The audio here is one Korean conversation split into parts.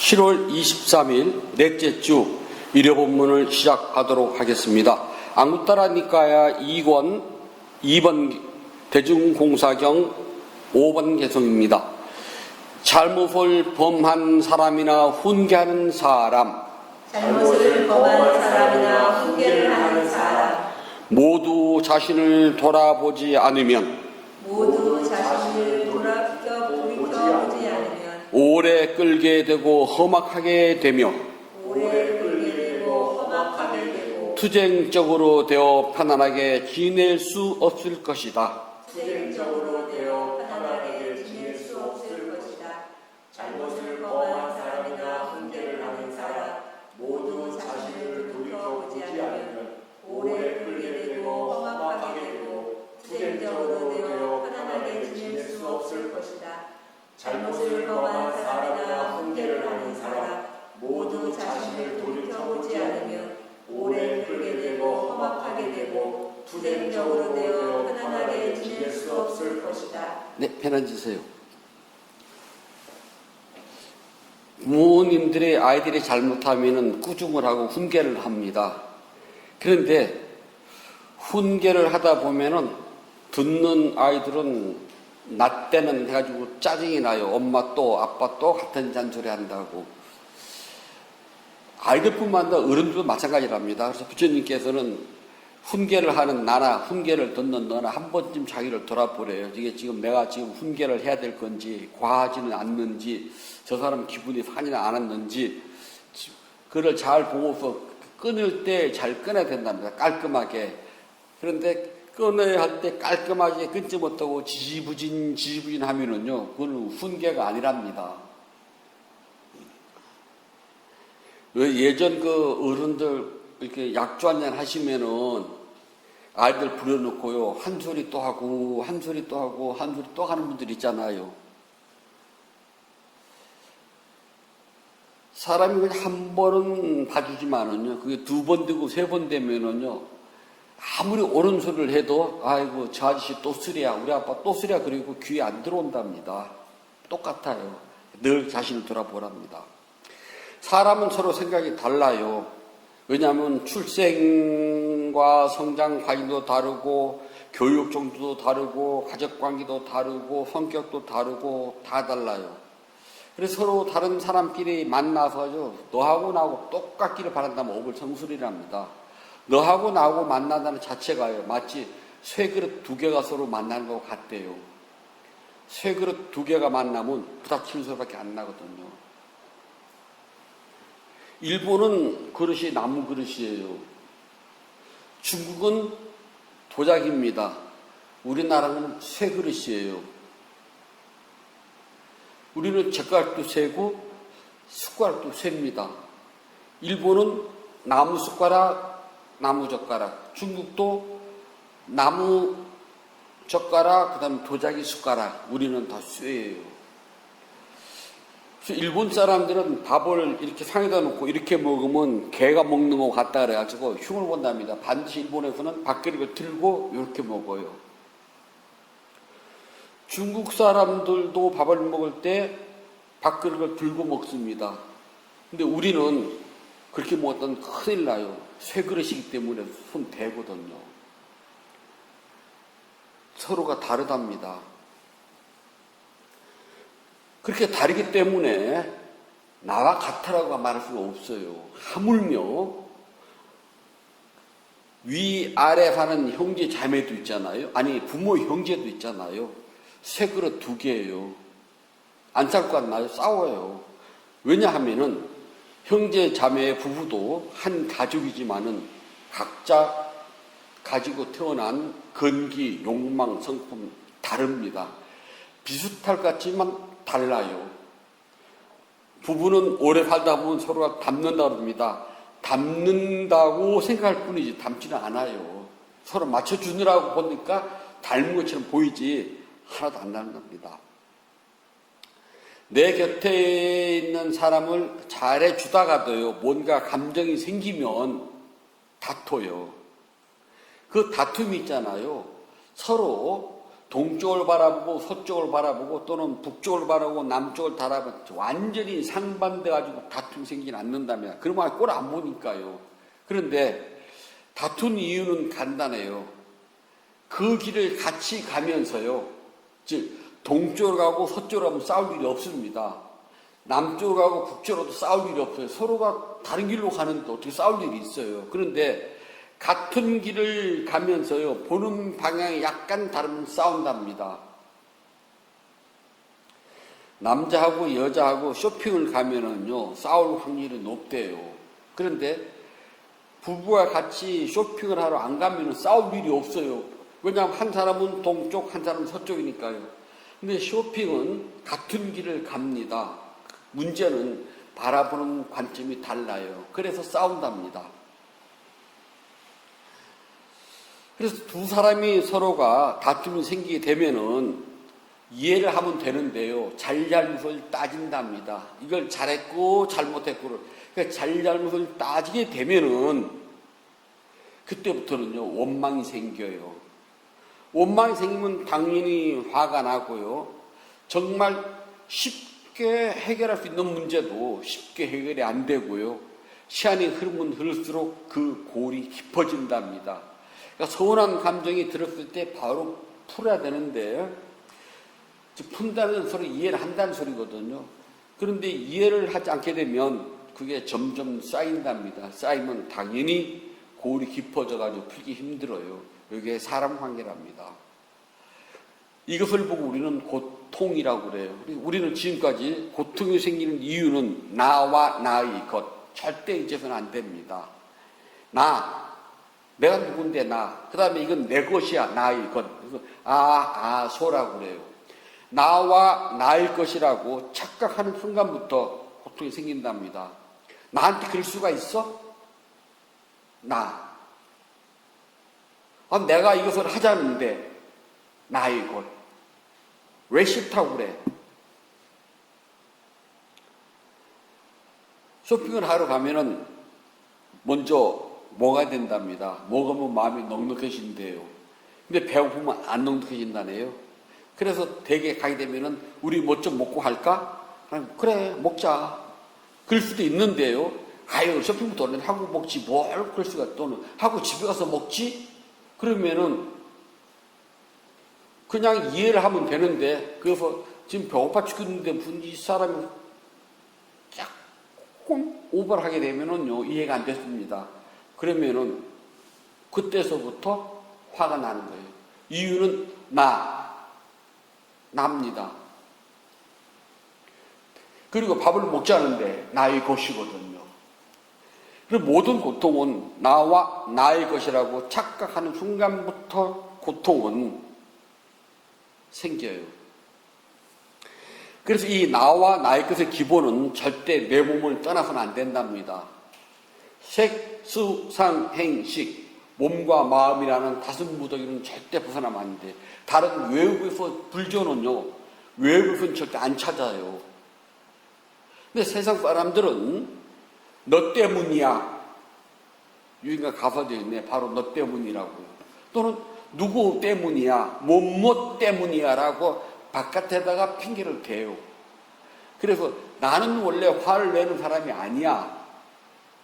7월 23일 넷째 주 일요 본문을 시작하도록 하겠습니다. 안구따라 니까야 2권 2번 대중공사경 5번 개성입니다. 잘못을 범한 사람이나 훈계하는 사람, 잘못을 범한 사람이나 훈계를 하는 사람, 모두 자신을 돌아보지 않으면 돌이켜보지 않으면 오래 끌게 되고 험악하게 되며 투쟁적으로 되어 편안하게 지낼 수 없을 것이다. 잘못을 범한 사람이나 훈계를 하는 사람, 모두 자신을 돌이켜보지 않으면 오래 끌게 되고 험악하게 되고 투쟁적으로 되어 편안하게 지낼 수 없을 것이다. 잘못을 범한 사람이나 훈계를 하는 사람, 모두 자신을 돌이켜보지 않으면 오래 끌게 되고 험악하게 되고 투쟁적으로 되어 편안하게 지낼 수 없을 것이다. 네, 편안 지세요. 부모님들의 아이들이 잘못하면 꾸중을 하고 훈계를 합니다. 그런데 훈계를 하다 보면은 듣는 아이들은 나 때는 해가지고 짜증이 나요. 엄마 또 아빠 또 같은 잔소리 한다고. 아이들뿐만 아니라 어른들도 마찬가지랍니다. 그래서 부처님께서는 훈계를 하는 나나 훈계를 듣는 너나 한 번쯤 자기를 돌아보래요. 이게 지금 내가 지금 훈계를 해야 될 건지 과하지는 않는지 저 사람 기분이 상하지는 않았는지 그걸 잘 보고서 끊을 때 잘 끊어야 된답니다. 깔끔하게. 그런데 끊어야 할 때 깔끔하게 끊지 못하고 지지부진 하면은요, 그건 훈계가 아니랍니다. 예전 그 어른들 이렇게 약주 한잔 하시면은 아이들 부려놓고요, 한 소리 또 하고, 한 소리 또 하고, 한 소리 또 하는 분들 있잖아요. 사람이 그냥 한 번은 봐주지만은요, 그게 두 번 되고 세 번 되면은요, 아무리 옳은 소리를 해도, 아이고, 저 아저씨 또 쓰랴, 우리 아빠 또 쓰랴, 그리고 귀에 안 들어온답니다. 똑같아요. 늘 자신을 돌아보랍니다. 사람은 서로 생각이 달라요. 왜냐하면 출생과 성장 과정도 다르고 교육 정도도 다르고 가족 관계도 다르고 성격도 다르고 다 달라요. 그래서 서로 다른 사람끼리 만나서 너하고 나하고 똑같기를 바란다면 오불성술이랍니다. 너하고 나하고 만난다는 자체가요, 마치 쇠그릇 두 개가 서로 만나는 것 같대요. 쇠그릇 두 개가 만나면 부닥치는 소리밖에 안 나거든요. 일본은 그릇이 나무 그릇이에요. 중국은 도자기입니다. 우리나라는 쇠 그릇이에요. 우리는 젓가락도 쇠고 숟가락도 쇠입니다. 일본은 나무 숟가락, 나무 젓가락. 중국도 나무 젓가락, 그 다음에 도자기 숟가락. 우리는 다 쇠예요. 일본 사람들은 밥을 이렇게 상에다 놓고 이렇게 먹으면 개가 먹는 것 같다 그래가지고 흉을 본답니다. 반드시 일본에서는 밥그릇을 들고 이렇게 먹어요. 중국 사람들도 밥을 먹을 때 밥그릇을 들고 먹습니다. 근데 우리는 그렇게 먹었던 큰일 나요. 쇠그릇이기 때문에 손 대거든요. 서로가 다르답니다. 그렇게 다르기 때문에 나와 같으라고 말할 수가 없어요. 하물며 위아래 사는 형제 자매도 있잖아요. 아니 부모 형제도 있잖아요. 새 그릇 두 개예요. 안 살 것 같나요? 싸워요. 왜냐하면은 형제 자매 부부도 한 가족이지만은 각자 가지고 태어난 건기, 욕망, 성품 다릅니다. 비슷할 것 같지만 달라요. 부부는 오래 살다 보면 서로가 닮는다고 합니다. 닮는다고 생각할 뿐이지 닮지는 않아요. 서로 맞춰주느라고 보니까 닮은 것처럼 보이지 하나도 안 닮는 겁니다. 내 곁에 있는 사람을 잘해주다가도요, 뭔가 감정이 생기면 다퉈요. 그 다툼이 있잖아요. 서로 동쪽을 바라보고 서쪽을 바라보고 또는 북쪽을 바라보고 남쪽을 바라보고 완전히 상반돼 가지고 다툼이 생기지 않는다면 그러면 꼴 안 보니까요. 그런데 다툰 이유는 간단해요. 그 길을 같이 가면서요. 즉 동쪽으로 가고 서쪽으로 가면 싸울 일이 없습니다. 남쪽으로 가고 북쪽으로도 싸울 일이 없어요. 서로가 다른 길로 가는데 어떻게 싸울 일이 있어요. 그런데 같은 길을 가면서요, 보는 방향이 약간 다르면 싸운답니다. 남자하고 여자하고 쇼핑을 가면은요, 싸울 확률이 높대요. 그런데 부부가 같이 쇼핑을 하러 안 가면은 싸울 일이 없어요. 왜냐하면 한 사람은 동쪽, 한 사람은 서쪽이니까요. 근데 쇼핑은 같은 길을 갑니다. 문제는 바라보는 관점이 달라요. 그래서 싸운답니다. 그래서 두 사람이 서로가 다툼이 생기게 되면은 이해를 하면 되는데요. 잘잘못을 따진답니다. 이걸 잘했고 잘못했고를. 그러니까 잘잘못을 따지게 되면은 그때부터는요, 원망이 생겨요. 원망이 생기면 당연히 화가 나고요. 정말 쉽게 해결할 수 있는 문제도 쉽게 해결이 안 되고요. 시간이 흐르면 흐를수록 그 골이 깊어진답니다. 그러니까 서운한 감정이 들었을 때 바로 풀어야 되는데, 푼다는 소리 이해를 한다는 소리거든요. 그런데 이해를 하지 않게 되면 그게 점점 쌓인답니다. 쌓이면 당연히 골이 깊어져가지고 풀기 힘들어요. 이게 사람 관계랍니다. 이것을 보고 우리는 고통이라고 그래요. 우리는 지금까지 고통이 생기는 이유는 나와 나의 것. 절대 잊어서는 안 됩니다. 내가 누군데 나. 그 다음에 이건 내 것이야, 나의 것. 그래서 소라고 그래요. 나와 나의 것이라고 착각하는 순간부터 고통이 생긴답니다. 나한테 그럴 수가 있어? 내가 이것을 하자는데 나의 것. 왜 싫다고 그래? 쇼핑을 하러 가면은 먼저 뭐가 된답니다. 먹으면 마음이 넉넉해진대요. 근데 배고프면 안 넉넉해진다네요. 그래서 대개 가게 되면은 우리 뭐 좀 먹고 갈까? 그래 먹자. 그럴 수도 있는데요. 쇼핑부터 얼른 하고 먹지 뭘 그럴 수가 또는 하고 집에 가서 먹지? 그러면은 그냥 이해를 하면 되는데 그래서 지금 배고파 죽겠는데 무슨 이 사람이 조금 오버를 하게 되면은요 이해가 안 됐습니다. 그러면은 그때서부터 화가 나는 거예요. 이유는 납니다. 그리고 밥을 먹지 않은데 나의 것이거든요. 그리고 모든 고통은 나와 나의 것이라고 착각하는 순간부터 고통은 생겨요. 그래서 이 나와 나의 것의 기본은 절대 내 몸을 떠나서는 안 된답니다. 색, 수, 상, 행, 식, 몸과 마음이라는 다섯 무더기는 절대 벗어나면 안 돼. 다른 외국에서 불교는요, 외국에서는 절대 안 찾아요. 근데 세상 사람들은 너 때문이야. 유인가 가사도 있네. 바로 너 때문이라고요. 또는 누구 때문이야. 뭐뭐 때문이야 라고 바깥에다가 핑계를 대요. 그래서 나는 원래 화를 내는 사람이 아니야.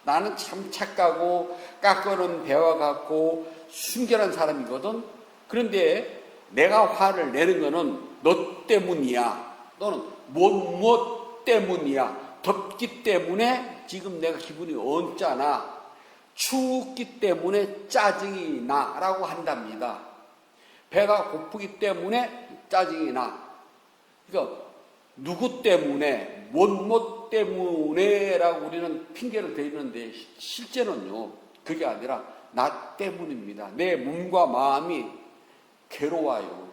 나는 참 착하고 깎아놓은 배와 같고 순결한 사람이거든. 그런데 내가 화를 내는 거는 너 때문이야. 또는 뭐뭐 때문이야. 덥기 때문에 지금 내가 기분이 언짢아. 춥기 때문에 짜증이 나라고 한답니다. 배가 고프기 때문에 짜증이 나. 그러니까 누구 때문에 뭐뭐 때문에라고 우리는 핑계를 대는데 실제는요 그게 아니라 나 때문입니다. 내 몸과 마음이 괴로워요.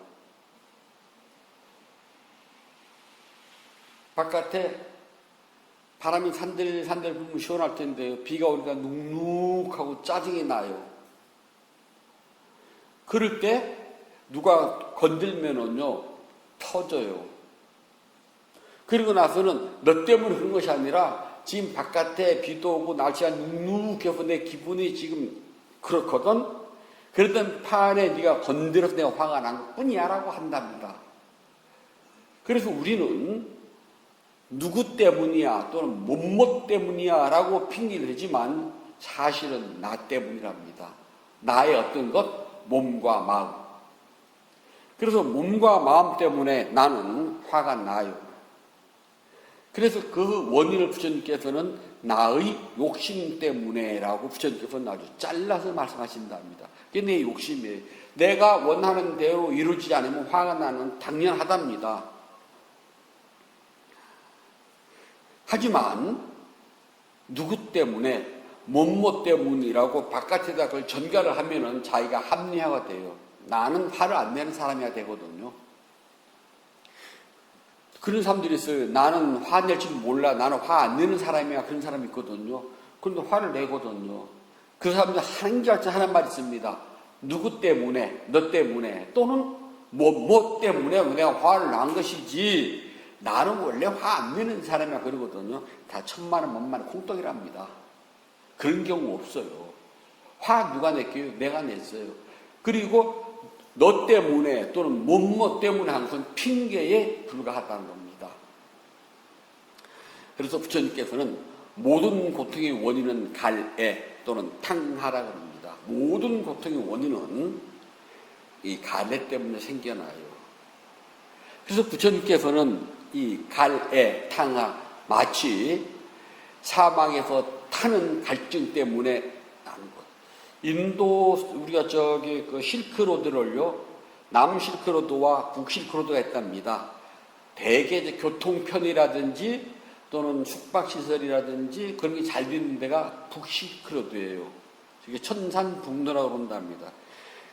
바깥에 바람이 산들산들 불면 시원할 텐데 비가 오니까 눅눅하고 짜증이 나요. 그럴 때 누가 건들면은요 터져요. 그리고 나서는 너 때문에 그런 것이 아니라 지금 바깥에 비도 오고 날씨가 눅눅해서 내 기분이 지금 그렇거든. 그랬던 판에 네가 건드려서 내가 화가 난 것뿐이야라고 한답니다. 그래서 우리는 누구 때문이야 또는 뭐뭐 때문이야라고 핑계를 대지만 사실은 나 때문이랍니다. 나의 어떤 것, 몸과 마음. 그래서 몸과 마음 때문에 나는 화가 나요. 그래서 그 원인을 부처님께서는 나의 욕심 때문에라고 부처님께서는 아주 잘라서 말씀하신답니다. 그게 내 욕심이에요. 내가 원하는 대로 이루어지지 않으면 화가 나는 당연하답니다. 하지만 누구 때문에 뭐뭐 때문이라고 바깥에다 그걸 전가를 하면은 자기가 합리화가 돼요. 나는 화를 안 내는 사람이야 되거든요. 그런 사람들이 있어요. 나는 화 낼 줄 몰라. 나는 화 안 내는 사람이야. 그런 사람이 있거든요. 그런데 화를 내거든요. 그 사람들 하는 게 하는 말이 있습니다. 누구 때문에, 너 때문에, 또는 뭐 때문에 내가 화를 난 것이지. 나는 원래 화 안 내는 사람이야. 그러거든요. 다 천만원, 만만원 콩떡이랍니다. 그런 경우 없어요. 화 누가 냈게요? 내가 냈어요. 그리고 너 때문에 또는 뭐뭐 때문에 한 것은 핑계에 불과하다는 겁니다. 그래서 부처님께서는 모든 고통의 원인은 갈애 또는 탕하라고 합니다. 모든 고통의 원인은 이 갈애 때문에 생겨나요. 그래서 부처님께서는 이 갈애, 탕하 마치 사막에서 타는 갈증 때문에 나는 것. 인도 우리가 그 실크로드를요, 남실크로드와 북실크로드가 있답니다. 대개 이제 교통편이라든지 또는 숙박시설이라든지 그런 게 잘 되는 데가 북실크로드예요. 이게 천산북로라고 그런답니다.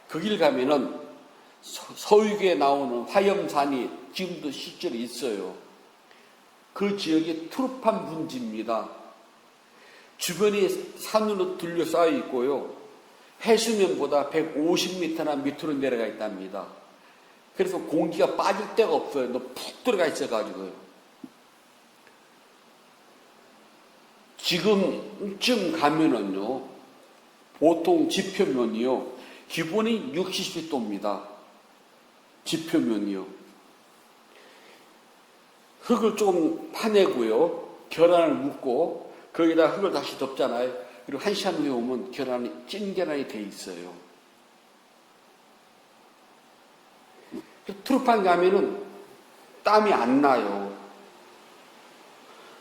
거길 가면은 서유기에 나오는 화염산이 지금도 실제로 있어요. 그 지역이 투르판 분지입니다. 주변이 산으로 둘러싸여 있고요. 해수면보다 150m나 밑으로 내려가 있답니다. 그래서 공기가 빠질 데가 없어요. 너 푹 들어가 있어가지고요. 지금쯤 가면은요, 보통 지표면이요, 기본이 60도입니다. 지표면이요. 흙을 조금 파내고요, 계란을 묻고, 거기다 흙을 다시 덮잖아요. 그리고 1시간 후에 오면 찐 계란이 돼 있어요. 트루판 가면은 땀이 안 나요.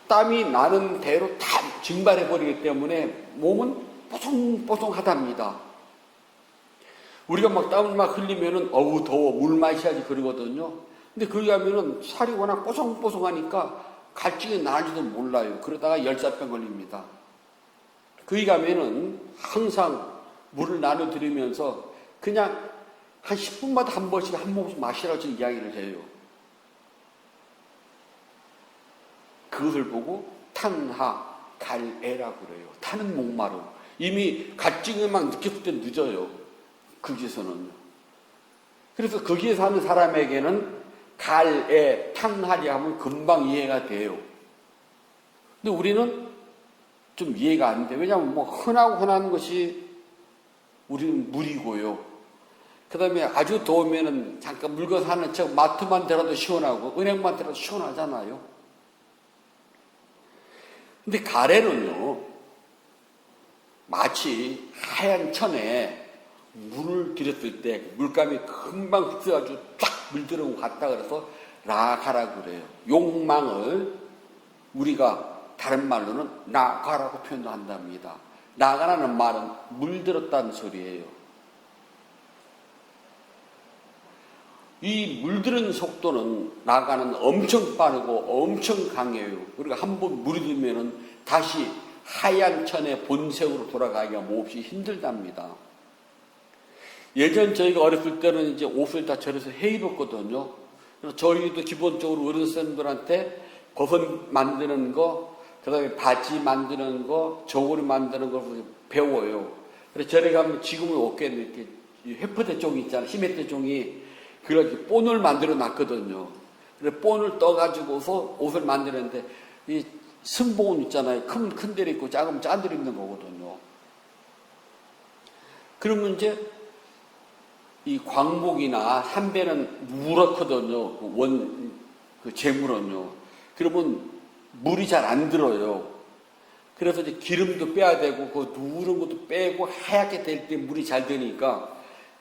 땀이 나는 대로 다 증발해버리기 때문에 몸은 뽀송뽀송하답니다. 우리가 막 땀을 막 흘리면은 어우 더워 물 마셔야지 그러거든요. 근데 거기 가면은 살이 워낙 뽀송뽀송하니까 갈증이 나는지도 몰라요. 그러다가 열사병 걸립니다. 거기 가면은 항상 물을 나눠드리면서 그냥 한 10분마다 한 번씩 한 모금씩 마시라고 지금 이야기를 해요. 그것을 보고 탕하, 갈애라고 그래요. 타는 목마름. 이미 갈증을 막 느꼈을 때 늦어요. 거기서는요. 그래서 거기에 사는 사람에게는 갈애, 탕하리 하면 금방 이해가 돼요. 근데 우리는 좀 이해가 안 돼. 왜냐하면 뭐 흔한 것이 우리는 물이고요. 그 다음에 아주 더우면은 잠깐 물건 사는 척 마트만 들어도 시원하고 은행만 들어도 시원하잖아요. 근데 가래는요, 마치 하얀 천에 물을 들였을 때 물감이 금방 흡수해가지고 쫙 물들어오고 갔다 그래서 라가라고 그래요. 욕망을 우리가 다른 말로는 나가라고 표현도 한답니다. 나가라는 말은 물들었다는 소리예요. 이 물드는 속도는 나가는 엄청 빠르고 엄청 강해요. 그리고 한번 물이 들면은 다시 하얀 천의 본색으로 돌아가기가 몹시 힘들답니다. 예전 저희가 어렸을 때는 이제 옷을 다 절여서 해 입었거든요. 그래서 저희도 기본적으로 어른들한테 버섯 만드는 거, 그 다음에 바지 만드는 거, 저고리 만드는 걸 배워요. 그래서 절에 가면 지금은 없겠는데, 이렇게 회포대 종이 있잖아요. 히메테 종이. 그렇게 본을 만들어 놨거든요. 그래서 본을 떠가지고서 옷을 만드는데, 이 승복은 있잖아요. 큰 데를 있고 작은 데를 입는 거거든요. 그러면 이제 이 광목이나 삼배는 누렇거든요. 그 재물은요. 그러면 물이 잘 안 들어요. 그래서 이제 기름도 빼야 되고, 그 누런 것도 빼고 하얗게 될 때 물이 잘 되니까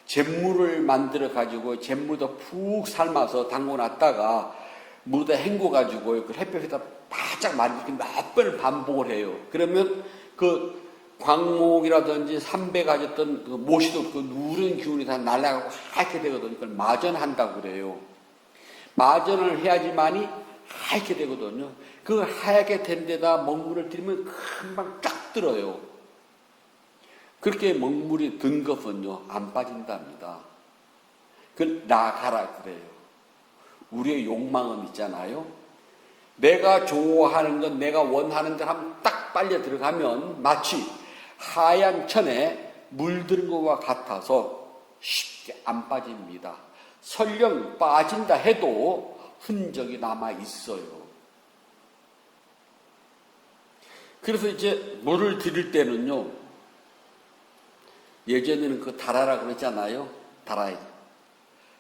잿물을 만들어 가지고 잿물도 푹 삶아서 담궈 놨다가 물에다 헹궈 가지고 그 햇볕에다 바짝 말리고 몇 번을 반복을 해요. 그러면 그 광목이라든지 삼배 가졌던 그 못이도 그 누런 기운이 다 날아가고 하얗게 되거든요. 그걸 마전한다고 그래요. 마전을 해야지만이 하얗게 되거든요. 그 하얗게 된 데다 먹물을 들이면 금방 쫙 들어요. 그렇게 먹물이 든 것은요, 안 빠진답니다. 그걸 나가라 그래요. 우리의 욕망은 있잖아요. 내가 좋아하는 것, 내가 원하는 것 하면 딱 빨려 들어가면 마치 하얀 천에 물든 것과 같아서 쉽게 안 빠집니다. 설령 빠진다 해도 흔적이 남아 있어요. 그래서 이제 물을 들일 때는요, 예전에는 그 달아라 그랬잖아요. 달아야.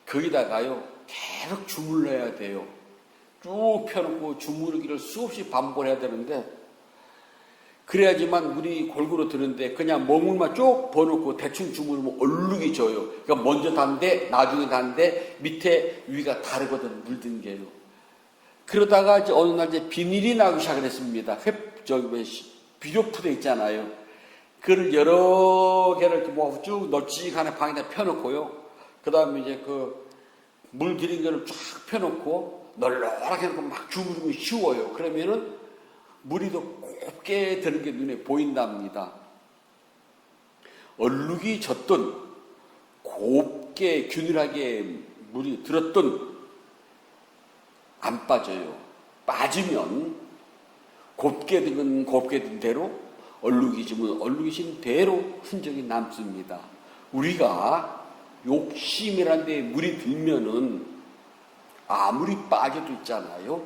거기다가요, 계속 주물러야 돼요. 쭉 펴놓고 주무르기를 수없이 반복을 해야 되는데, 그래야지만 물이 골고루 드는데, 그냥 먹물만 쭉 버놓고 대충 주무르면 얼룩이 져요. 그러니까 먼저 단데, 나중에 단데, 밑에 위가 다르거든, 물든 게요. 그러다가 이제 어느 날 이제 비닐이 나기 시작을 했습니다. 비료푸대 있잖아요. 그걸 여러 개를 이렇게 모아서 쭉 널찍하게 방에다 펴놓고요. 그 다음에 이제 그 물 들인 거를 쫙 펴놓고 널널하게 해놓고 막 주무르면 쉬워요. 그러면은 물이 더 곱게 드는 게 눈에 보인답니다. 얼룩이 졌던 곱게 균일하게 물이 들었던 안 빠져요. 빠지면 곱게 든 곱게 든 대로, 얼룩이 지면 얼룩이 진 대로 흔적이 남습니다. 우리가 욕심이란 데 물이 들면은 아무리 빠져도 있잖아요.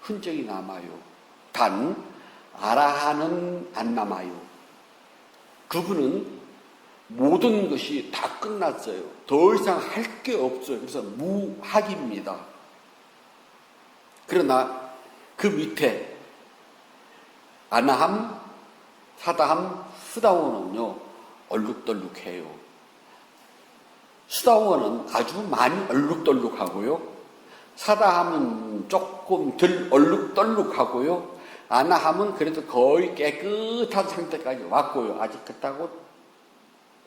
흔적이 남아요. 단 아라한은 안 남아요. 그분은 모든 것이 다 끝났어요. 더 이상 할 게 없어요. 그래서 무학입니다. 그러나 그 밑에 아나함, 사다함, 수다원은요, 얼룩덜룩해요. 수다원은 아주 많이 얼룩덜룩하고요. 사다함은 조금 덜 얼룩덜룩하고요. 아나함은 그래도 거의 깨끗한 상태까지 왔고요. 아직 그렇다고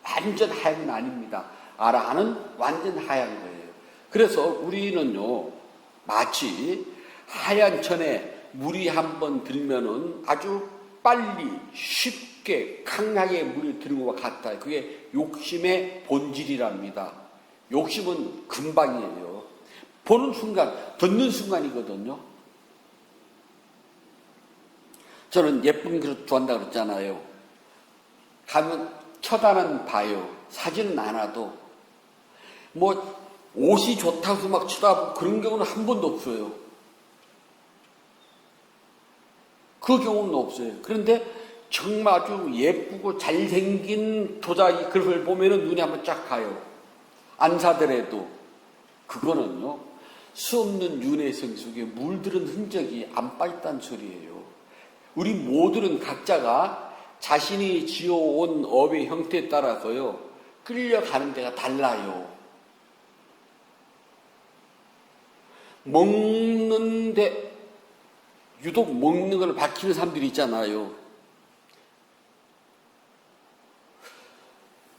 완전 하얀 건 아닙니다. 아라하는 완전 하얀 거예요. 그래서 우리는요, 마치 하얀 천에 물이 한번 들면은 아주 빨리 쉽게 강하게 물이 드는 것과 같아요. 그게 욕심의 본질이랍니다. 욕심은 금방이에요. 보는 순간, 듣는 순간이거든요. 저는 예쁜 그릇 좋아한다 그랬잖아요. 가면 쳐다는 봐요. 사진은 안 와도. 뭐 옷이 좋다고 해서 막 쳐다보고 그런 경우는 한 번도 없어요. 그 경우는 없어요. 그런데 정말 아주 예쁘고 잘생긴 도자기 그릇을 보면은 눈이 한번 쫙 가요. 안 사더라도. 그거는요, 수없는 윤회성 속에 물들은 흔적이 안 빠졌다는 소리예요. 우리 모두는 각자가 자신이 지어온 업의 형태에 따라서요, 끌려가는 데가 달라요. 먹는데, 유독 먹는 걸 밝히는 사람들이 있잖아요.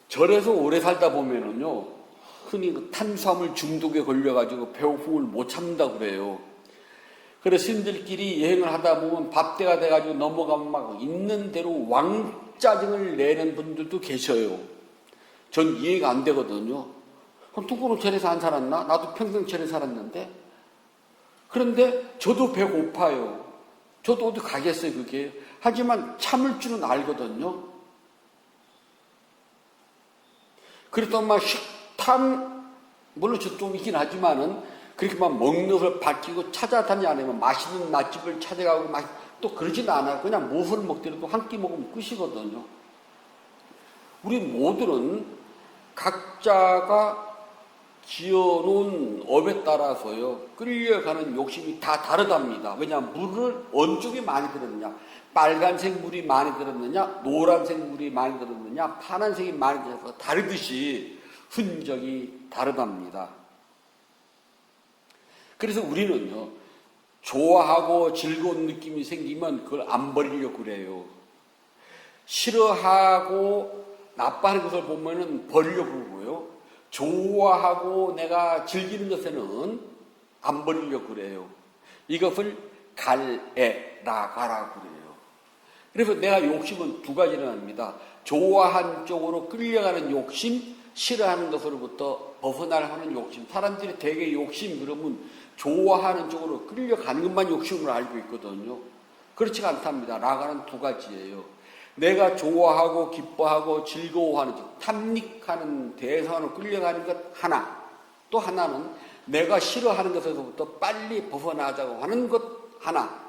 절에서 오래 살다 보면은요, 흔히 그 탄수화물 중독에 걸려가지고 배고픔을 못 참는다고 그래요. 그래서 스님들끼리 여행을 하다 보면 밥때가 돼가지고 넘어가면 막 있는 대로 왕짜증을 내는 분들도 계셔요. 전 이해가 안 되거든요. 그럼 누구는 절에서 안 살았나? 나도 평생 절에 살았는데. 그런데 저도 배고파요. 저도 어디 가겠어요, 그게. 하지만 참을 줄은 알거든요. 그래도 막 식탐, 물론 저도 있긴 하지만은, 그렇게 막 먹는 것을 밝히고 찾아다니지 않으면 맛있는 맛집을 찾아가고 또 그러진 않아요. 그냥 무엇을 먹더라도 한 끼 먹으면 끝이거든요. 우리 모두는 각자가 지어놓은 업에 따라서요, 끌려가는 욕심이 다 다르답니다. 왜냐하면 물을 어느 쪽이 많이 들었느냐, 빨간색 물이 많이 들었느냐, 노란색 물이 많이 들었느냐, 파란색이 많이 들어서 다르듯이 흔적이 다르답니다. 그래서 우리는요, 좋아하고 즐거운 느낌이 생기면 그걸 안 버리려고 그래요. 싫어하고 나빠하는 것을 보면은 버리려고 그러고요. 좋아하고 내가 즐기는 것에는 안 버리려고 그래요. 이것을 갈에라가라고 그래요. 그래서 내가 욕심은 두 가지를 합니다. 좋아하는 쪽으로 끌려가는 욕심, 싫어하는 것으로부터 벗어나려는 욕심. 사람들이 되게 욕심 그러면 좋아하는 쪽으로 끌려가는 것만 욕심으로 알고 있거든요. 그렇지가 않답니다. 라가는 두 가지예요. 내가 좋아하고 기뻐하고 즐거워하는 것, 탐닉하는 대상으로 끌려가는 것 하나, 또 하나는 내가 싫어하는 것에서부터 빨리 벗어나자고 하는 것 하나.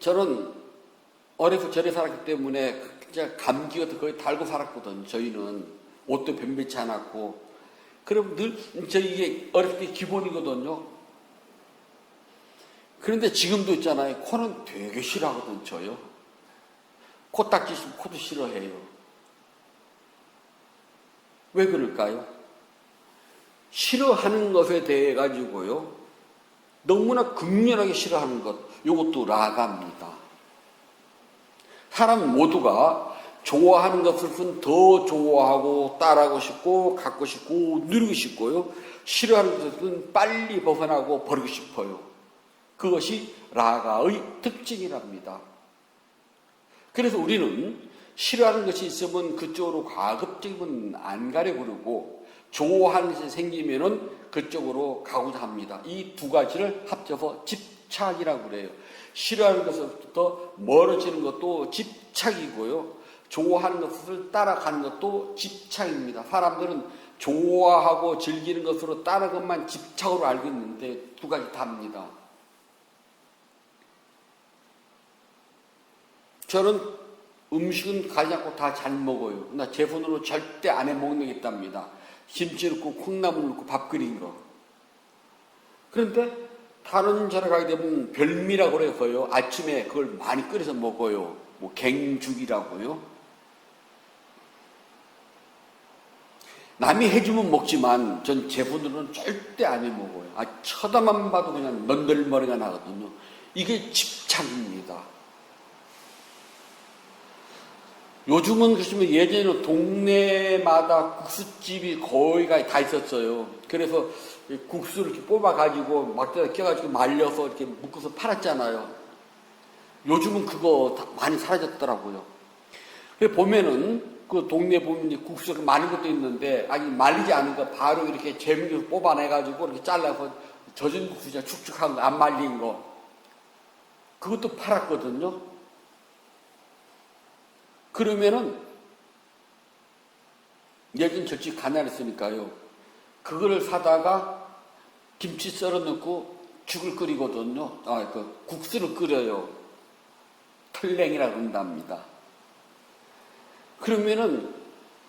저는 어려서 절에 살았기 때문에 진짜 감기 같은 거의 달고 살았거든요. 저희는 옷도 변변치 않았고, 그럼 늘 이게 어렸을 때 기본이거든요. 그런데 지금도 있잖아요. 코는 되게 싫어하거든요, 저요. 코딱지 있으면 코도 싫어해요. 왜 그럴까요? 싫어하는 것에 대해 가지고요, 너무나 극렬하게 싫어하는 것, 이것도 라가입니다. 사람 모두가 좋아하는 것을 더 좋아하고 따라하고 싶고 갖고 싶고 누리고 싶고요. 싫어하는 것은 빨리 벗어나고 버리고 싶어요. 그것이 라가의 특징이랍니다. 그래서 우리는 싫어하는 것이 있으면 그쪽으로 가급적이면 안 가려고 그러고 좋아하는 것이 생기면은 그쪽으로 가고자 합니다. 이 두 가지를 합쳐서 집착이라고 그래요. 싫어하는 것부터 멀어지는 것도 집착이고요. 좋아하는 것을 따라가는 것도 집착입니다. 사람들은 좋아하고 즐기는 것으로 따라가는 것만 집착으로 알고 있는데 두 가지 다입니다. 저는 음식은 가지 않고 다 잘 먹어요. 나 제 손으로 절대 안 해 먹는 게 있답니다. 김치 넣고 콩나물 넣고 밥 끓인 거. 그런데 다른 절에 가게 되면 별미라고 그래서요. 아침에 그걸 많이 끓여서 먹어요. 뭐 갱죽이라고요. 남이 해주면 먹지만 전 제 손으로는 절대 안 해 먹어요. 쳐다만 봐도 그냥 넌덜머리가 나거든요. 이게 집착입니다. 요즘은 그렇지만 예전에는 동네마다 국수집이 거의 다 있었어요. 그래서 국수를 이렇게 뽑아가지고 막대기에 껴가지고 말려서 이렇게 묶어서 팔았잖아요. 요즘은 그거 다 많이 사라졌더라고요. 보면은 그 동네 보면 이제 국수가 많은 것도 있는데 아니 말리지 않은 거 바로 이렇게 재미로 뽑아내가지고 이렇게 잘라서 젖은 국수자 축축한 거 안 말린 거 그것도 팔았거든요. 그러면은 예전 저집 가난했으니까요. 그거를 사다가 김치 썰어 넣고 죽을 끓이거든요. 그 국수를 끓여요. 털랭이라고 한답니다. 그러면은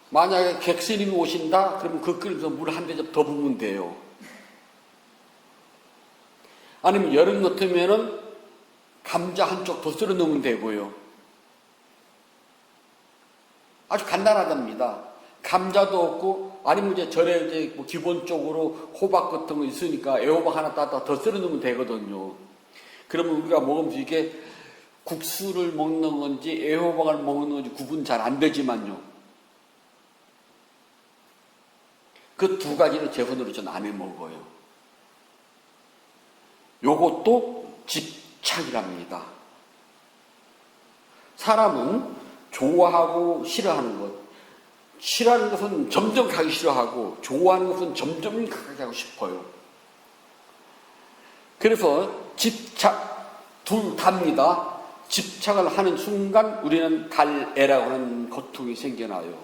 만약에 객스님이 오신다? 그러면 그 끓여서 물 한 대접 더 부으면 돼요. 아니면 여름 같으면은 감자 한쪽 더 썰어 넣으면 되고요. 아주 간단하답니다. 감자도 없고, 아니면 이제 절에 이제 뭐 기본적으로 호박 같은 거 있으니까 애호박 하나 따다 더 썰어 넣으면 되거든요. 그러면 우리가 먹으면서 이게 국수를 먹는 건지 애호박을 먹는 건지 구분 잘 안 되지만요. 그 두 가지는 제 손으로 전 안 해 먹어요. 요것도 집착이랍니다. 사람은 좋아하고 싫어하는 것. 싫어하는 것은 점점 가기 싫어하고 좋아하는 것은 점점 가게 하고 싶어요. 그래서 집착 둘 다입니다. 집착을 하는 순간 우리는 갈애라고 하는 고통이 생겨나요.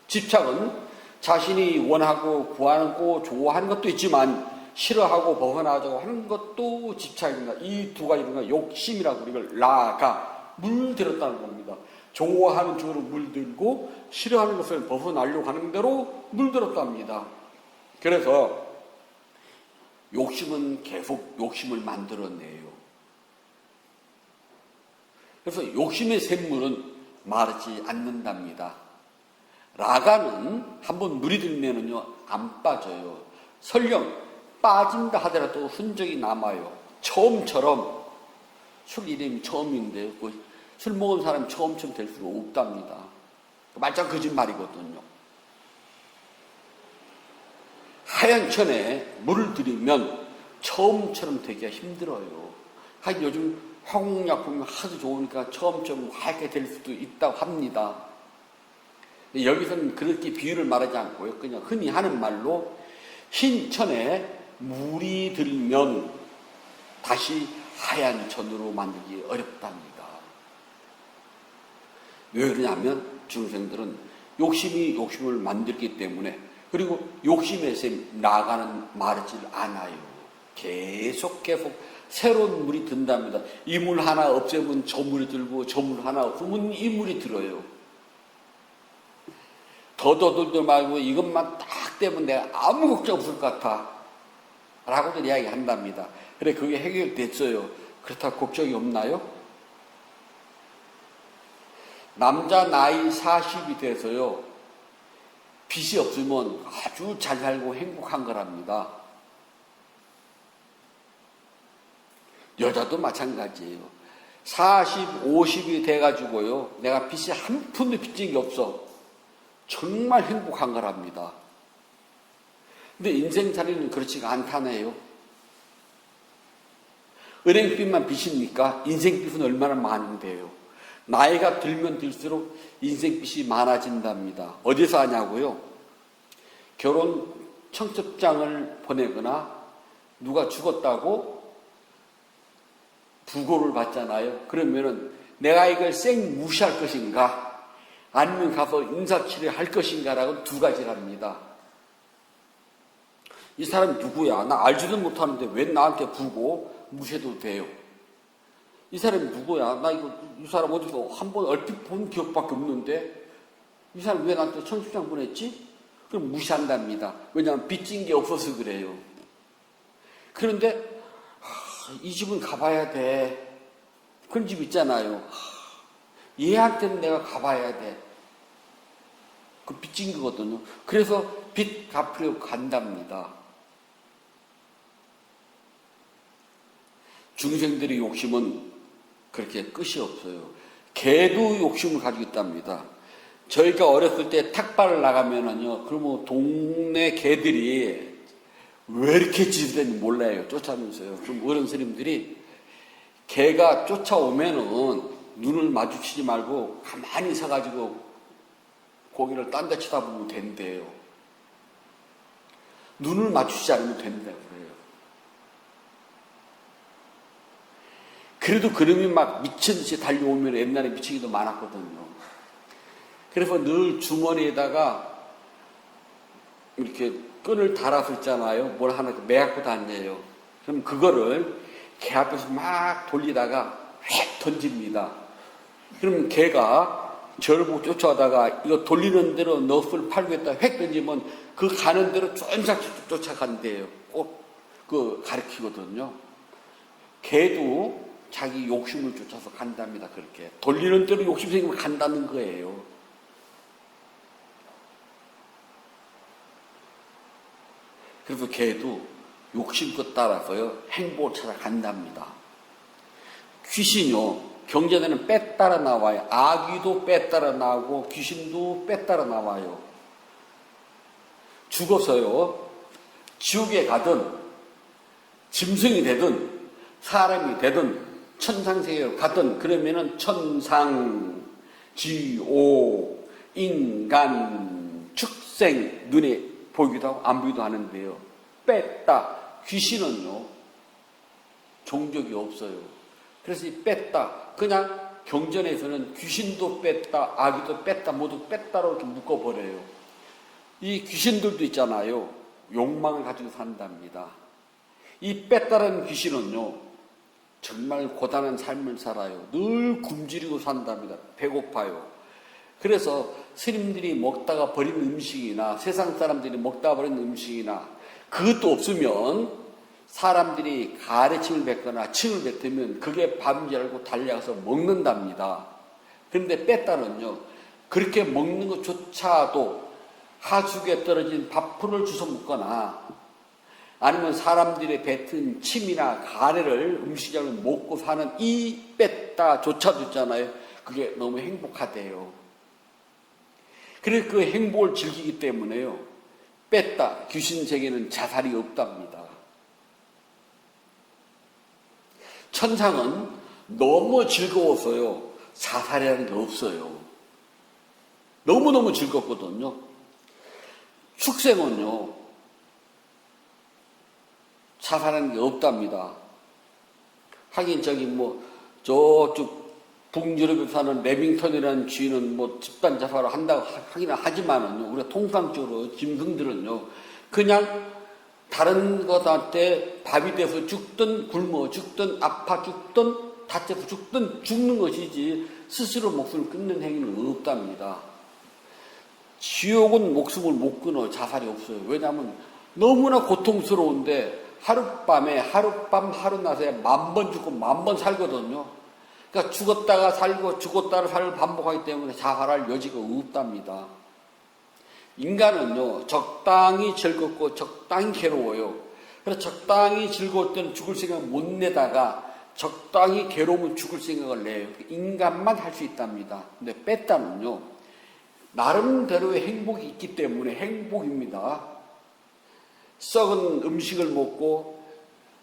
집착은 자신이 원하고 구하고 좋아하는 것도 있지만 싫어하고 벗어나자고 하는 것도 집착입니다. 이 두 가지가 욕심이라고 이걸 라가 물들었다는 겁니다. 좋아하는 쪽으로 물들고 싫어하는 것을 벗어나려고 하는 대로 물들었답니다. 그래서 욕심은 계속 욕심을 만들어내요. 그래서 욕심의 샘물은 마르지 않는답니다. 라가는 한번 물이 들면은요, 안 빠져요. 설령 빠진다 하더라도 흔적이 남아요. 처음처럼, 술 이름이 처음인데, 술 먹은 사람이 처음처럼 될 수가 없답니다. 말짱 거짓말이거든요. 하얀 천에 물을 들이면 처음처럼 되기가 힘들어요. 하긴 요즘 화공약품이 하도 좋으니까 처음처럼 하얗게 될 수도 있다고 합니다. 여기서는 그렇게 비유를 말하지 않고요. 그냥 흔히 하는 말로 흰 천에 물이 들면 다시 하얀 천으로 만들기 어렵답니다. 왜 그러냐면 중생들은 욕심이 욕심을 만들기 때문에, 그리고 욕심의 샘 나가는 마르질 않아요. 계속 새로운 물이 든답니다. 이 물 하나 없애면 저 물이 들고, 저 물 하나 없으면 이 물이 들어요. 더더들도 말고 이것만 딱 되면 내가 아무 걱정 없을 것 같아 라고도 이야기한답니다. 그래, 그게 해결됐어요. 그렇다고 걱정이 없나요? 남자 나이 40이 돼서요, 빚이 없으면 아주 잘 살고 행복한 거랍니다. 여자도 마찬가지예요. 40, 50이 돼가지고요, 내가 빚이 한 푼도 빚진 게 없어. 정말 행복한 거랍니다. 근데 인생살이는 그렇지가 않다네요. 은행빚만 빚입니까? 인생빚은 얼마나 많은데요. 나이가 들면 들수록 인생빚이 많아진답니다. 어디서 하냐고요? 결혼 청첩장을 보내거나 누가 죽었다고 부고를 받잖아요. 그러면은 내가 이걸 쌩 무시할 것인가, 아니면 가서 인사치레 할 것인가라고 두 가지랍니다. 이 사람이 누구야? 나 알지도 못하는데 왜 나한테 부고 무시해도 돼요? 이 사람이 누구야? 나 이 사람 어디서 한번 얼핏 본 기억밖에 없는데 이 사람 왜 나한테 청첩장 보냈지? 그럼 무시한답니다. 왜냐하면 빚진 게 없어서 그래요. 그런데 이 집은 가봐야 돼. 그런 집 있잖아요. 얘한테는 내가 가봐야 돼. 그 빚진 거거든요. 그래서 빚 갚으려고 간답니다. 중생들의 욕심은 그렇게 끝이 없어요. 개도 욕심을 가지고 있답니다. 저희가 어렸을 때 탁발을 나가면은요, 그러면 동네 개들이 왜 이렇게 짖는지 몰라요. 쫓아오면서요. 그럼 어른 스님들이 개가 쫓아오면은 눈을 마주치지 말고 가만히 서가지고 고개를 딴 데 쳐다보면 된대요. 눈을 맞추지 않으면 된다고 그래요. 그래도 그놈이 막 미친듯이 달려오면 옛날에 미치기도 많았거든요. 그래서 늘 주머니에다가 이렇게 끈을 달아서 있잖아요. 뭘 하나 매갖고 다녀요. 그럼 그거를 개 앞에서 막 돌리다가 휙 던집니다. 그럼 개가 저를 보고 쫓아가다가 이거 돌리는 대로 넋을 팔겠다 획 던지면 그 가는 대로 쫀삭 쫓아간대요. 꼭 그 가르치거든요. 개도 자기 욕심을 쫓아서 간답니다. 그렇게 돌리는 대로 욕심 생기면 간다는 거예요. 그래서 개도 욕심껏 따라서요, 행복을 찾아간답니다. 귀신요, 경전에는 빼 따라 나와요. 아귀도 빼 따라 나오고 귀신도 빼 따라 나와요. 죽어서요, 지옥에 가든 짐승이 되든 사람이 되든 천상세계로 가든, 그러면은 천상, 지옥, 인간, 축생 눈에 보이기도 하고 안 보이기도 하는데요. 뺐다. 귀신은요, 종족이 없어요. 그래서 이 뺐다. 그냥 경전에서는 귀신도 뺐다, 아기도 뺐다, 모두 뺐다로 이렇게 묶어버려요. 이 귀신들도 있잖아요. 욕망을 가지고 산답니다. 이 뺐다라는 귀신은요, 정말 고단한 삶을 살아요. 늘 굶주리고 산답니다. 배고파요. 그래서 스님들이 먹다가 버린 음식이나 세상 사람들이 먹다가 버린 음식이나 그것도 없으면 사람들이 가래침을 뱉거나 침을 뱉으면 그게 밥인 줄 알고 달려가서 먹는답니다. 그런데 뺐다는요, 그렇게 먹는 것조차도 하숙에 떨어진 밥풀을 주워 먹거나 아니면 사람들이 뱉은 침이나 가래를 음식장을 먹고 사는 이 뺐다조차도 있잖아요. 그게 너무 행복하대요. 그래서 그 행복을 즐기기 때문에요, 뺐다 귀신 세계는 자살이 없답니다. 천상은 너무 즐거워서요, 자살이라는 게 없어요. 너무너무 즐겁거든요. 축생은요, 자살하는 게 없답니다. 하긴 저쪽 북유럽에 사는 레밍턴이라는 주인은 집단 자살을 한다고 하긴 하지만은요, 우리가 통상적으로 짐승들은요, 그냥 다른 것한테 밥이 돼서 죽든 굶어 죽든 아파 죽든 다쳐서 죽든 죽는 것이지 스스로 목숨을 끊는 행위는 없답니다. 지옥은 목숨을 못 끊어. 자살이 없어요. 왜냐하면 너무나 고통스러운데 하룻밤에 하룻밤 하루낮에 10,000번 죽고 10,000번 살거든요. 그러니까 죽었다가 살고 죽었다가 살고 반복하기 때문에 자살할 여지가 없답니다. 인간은요, 적당히 즐겁고 적당히 괴로워요. 그래서 적당히 즐거울 때는 죽을 생각을 못 내다가 적당히 괴로우면 죽을 생각을 내요. 인간만 할 수 있답니다. 근데 뺐다는요, 나름대로의 행복이 있기 때문에 행복입니다. 썩은 음식을 먹고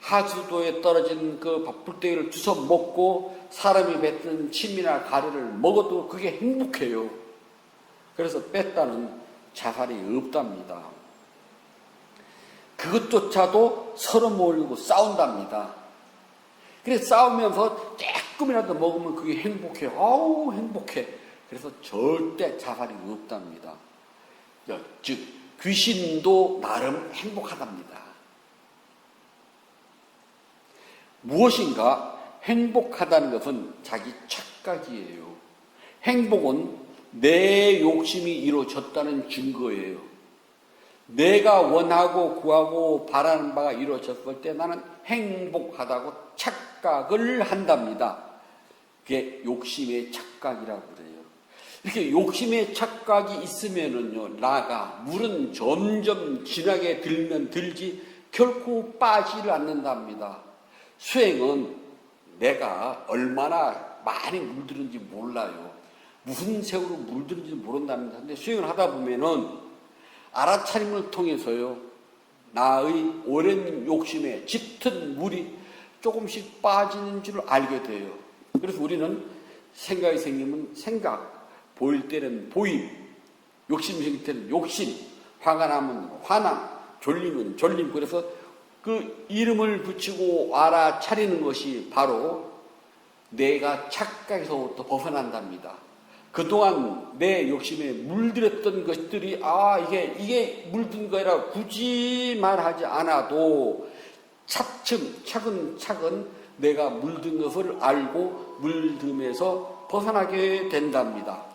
하수도에 떨어진 그 밥풀떼기를 주워 먹고 사람이 뱉은 침이나 가래를 먹어도 그게 행복해요. 그래서 뺐다는 자살이 없답니다. 그것조차도 서로 모이고 싸운답니다. 그래서 싸우면서 조금이라도 먹으면 그게 행복해요. 아우 행복해. 그래서 절대 자살이 없답니다. 즉 귀신도 나름 행복하답니다. 무엇인가 행복하다는 것은 자기 착각이에요. 행복은 내 욕심이 이루어졌다는 증거예요. 내가 원하고 구하고 바라는 바가 이루어졌을 때 나는 행복하다고 착각을 한답니다. 그게 욕심의 착각이라고 그래요. 이렇게 욕심의 착각이 있으면은요, 물은 점점 진하게 들면 들지 결코 빠지를 않는답니다. 수행은 내가 얼마나 많이 물들은지 몰라요. 무슨 색으로 물들은지 모른답니다. 근데 수행을 하다 보면은 알아차림을 통해서요, 나의 오랜 욕심에 짙은 물이 조금씩 빠지는 줄 알게 돼요. 그래서 우리는 생각이 생기면 생각, 보일 때는 보임, 욕심 생길 때는 욕심, 화가 나면 화남, 졸리면 졸림. 그래서 그 이름을 붙이고 알아차리는 것이 바로 내가 착각에서부터 벗어난답니다. 그동안 내 욕심에 물들였던 것들이 이게 물든 거라 굳이 말하지 않아도 차근차근 내가 물든 것을 알고 물듦에서 벗어나게 된답니다.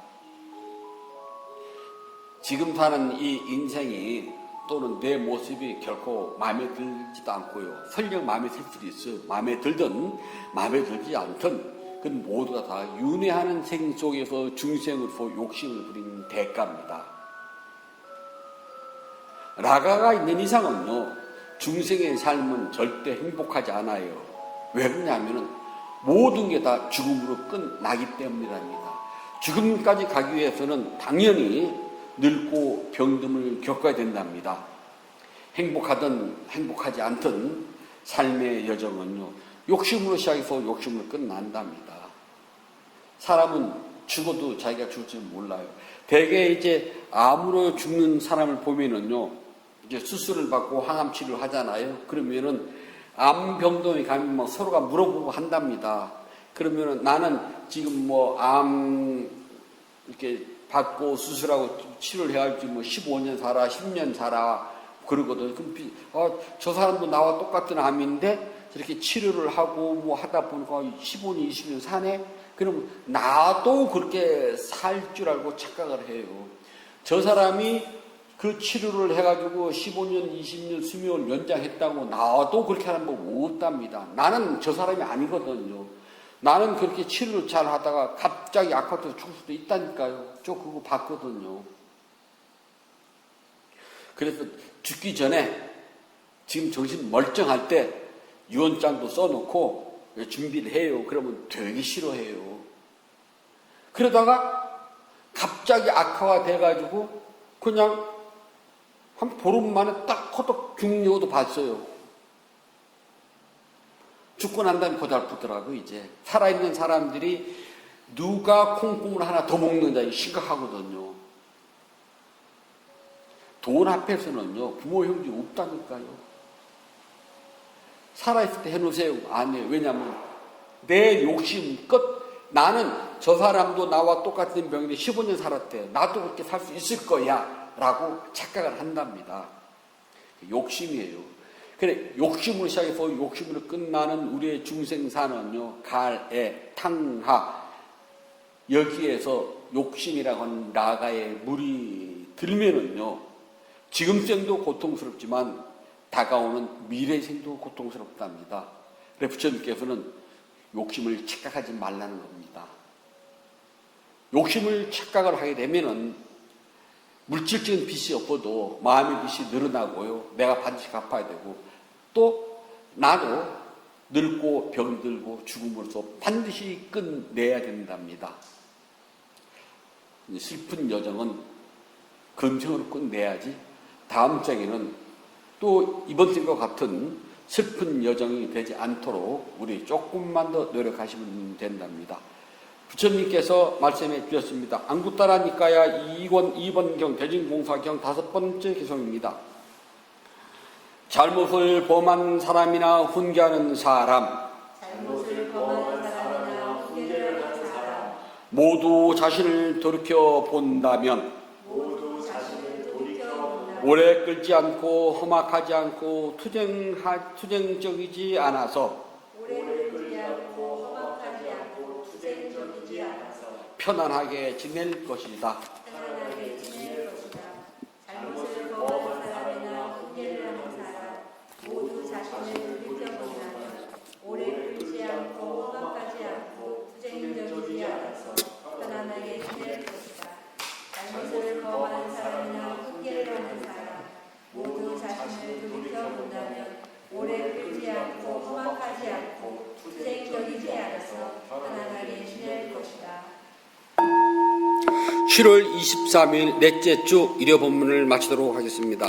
지금 사는 이 인생이 또는 내 모습이 결코 마음에 들지도 않고요. 설령 마음에 들 수도 있어요. 마음에 들든 마음에 들지 않든 그건 모두가 다 윤회하는 생 속에서 중생으로서 욕심을 부린 대가입니다. 라가가 있는 이상은요, 중생의 삶은 절대 행복하지 않아요. 왜 그러냐면은 모든 게 다 죽음으로 끝나기 때문이랍니다. 죽음까지 가기 위해서는 당연히 늙고 병듦을 겪어야 된답니다. 행복하든 행복하지 않든 삶의 여정은요, 욕심으로 시작해서 욕심으로 끝난답니다. 사람은 죽어도 자기가 죽을 줄 몰라요. 대개 이제 암으로 죽는 사람을 보면은요, 이제 수술을 받고 항암 치료를 하잖아요. 그러면은 암병동에 가면 서로가 물어보고 한답니다. 그러면은 나는 지금 암 이렇게 받고 수술하고 치료를 해야 할지 15년 살아, 10년 살아 그러거든요. 그럼 저 사람도 나와 똑같은 암인데 이렇게 치료를 하고 뭐 하다 보니까 15년, 20년 사네? 그럼 나도 그렇게 살 줄 알고 착각을 해요. 저 사람이 그 치료를 해가지고 15년, 20년 수명을 연장했다고 나도 그렇게 하는 법 없답니다. 나는 저 사람이 아니거든요. 나는 그렇게 치료를 잘 하다가 갑자기 악화돼서 죽을 수도 있다니까요. 저 그거 봤거든요. 그래서 죽기 전에 지금 정신 멀쩡할 때 유언장도 써놓고 준비를 해요. 그러면 되게 싫어해요. 그러다가 갑자기 악화가 돼가지고 그냥 한 보름 만에 딱 허덕 죽는 도 봤어요. 죽고 난 다음에 고달프더라고. 이제 살아있는 사람들이 누가 콩국물 하나 더 먹는다 심각하거든요. 돈 앞에서는요 부모 형제 없다니까요. 살아있을 때 해놓으세요. 안 해요. 왜냐하면 내 욕심 끝. 나는 저 사람도 나와 똑같은 병인데 15년 살았대. 나도 그렇게 살 수 있을 거야 라고 착각을 한답니다. 욕심이에요. 그래, 욕심으로 시작해서 욕심으로 끝나는 우리의 중생사는요, 갈애, 탕하, 여기에서 욕심이라고 하는 나가에 물이 들면은요, 지금 생도 고통스럽지만 다가오는 미래 생도 고통스럽답니다. 그래서 부처님께서는 욕심을 착각하지 말라는 겁니다. 욕심을 착각을 하게 되면은 물질적인 빚이 없어도 마음의 빚이 늘어나고요. 내가 반드시 갚아야 되고 또 나도 늙고 병들고 죽음으로써 반드시 끝내야 된답니다. 슬픈 여정은 금생으로 끝내야지 다음 생에는 또 이번 생과 같은 슬픈 여정이 되지 않도록 우리 조금만 더 노력하시면 된답니다. 부처님께서 말씀해 주셨습니다. 안구따라 니까야 2번경 대진공사경 5번째 개성입니다. 잘못을 범한 사람이나 훈계하는 사람, 모두 자신을 돌이켜 본다면 오래 끌지 않고 험악하지 않고 투쟁적이지 않아서 편안하게 지낼 것이다. 잘못을 범한 사람이나 훈계를 하는 사람 모두 자신을 돌이켜본다면 오래 끌지 않고 험악하지 않고 투쟁적이지 않아서 편안하게 지낼 것이다. 잘못을 범한 사람이나 훈계를 하는 사람 모두 자신을 돌이켜본다면 오래 끌지 않고 험악하지 않고 투쟁적이지 않아서 편안하게 지낼 것이다. 7월 23일 넷째 주 일요 본문을 마치도록 하겠습니다.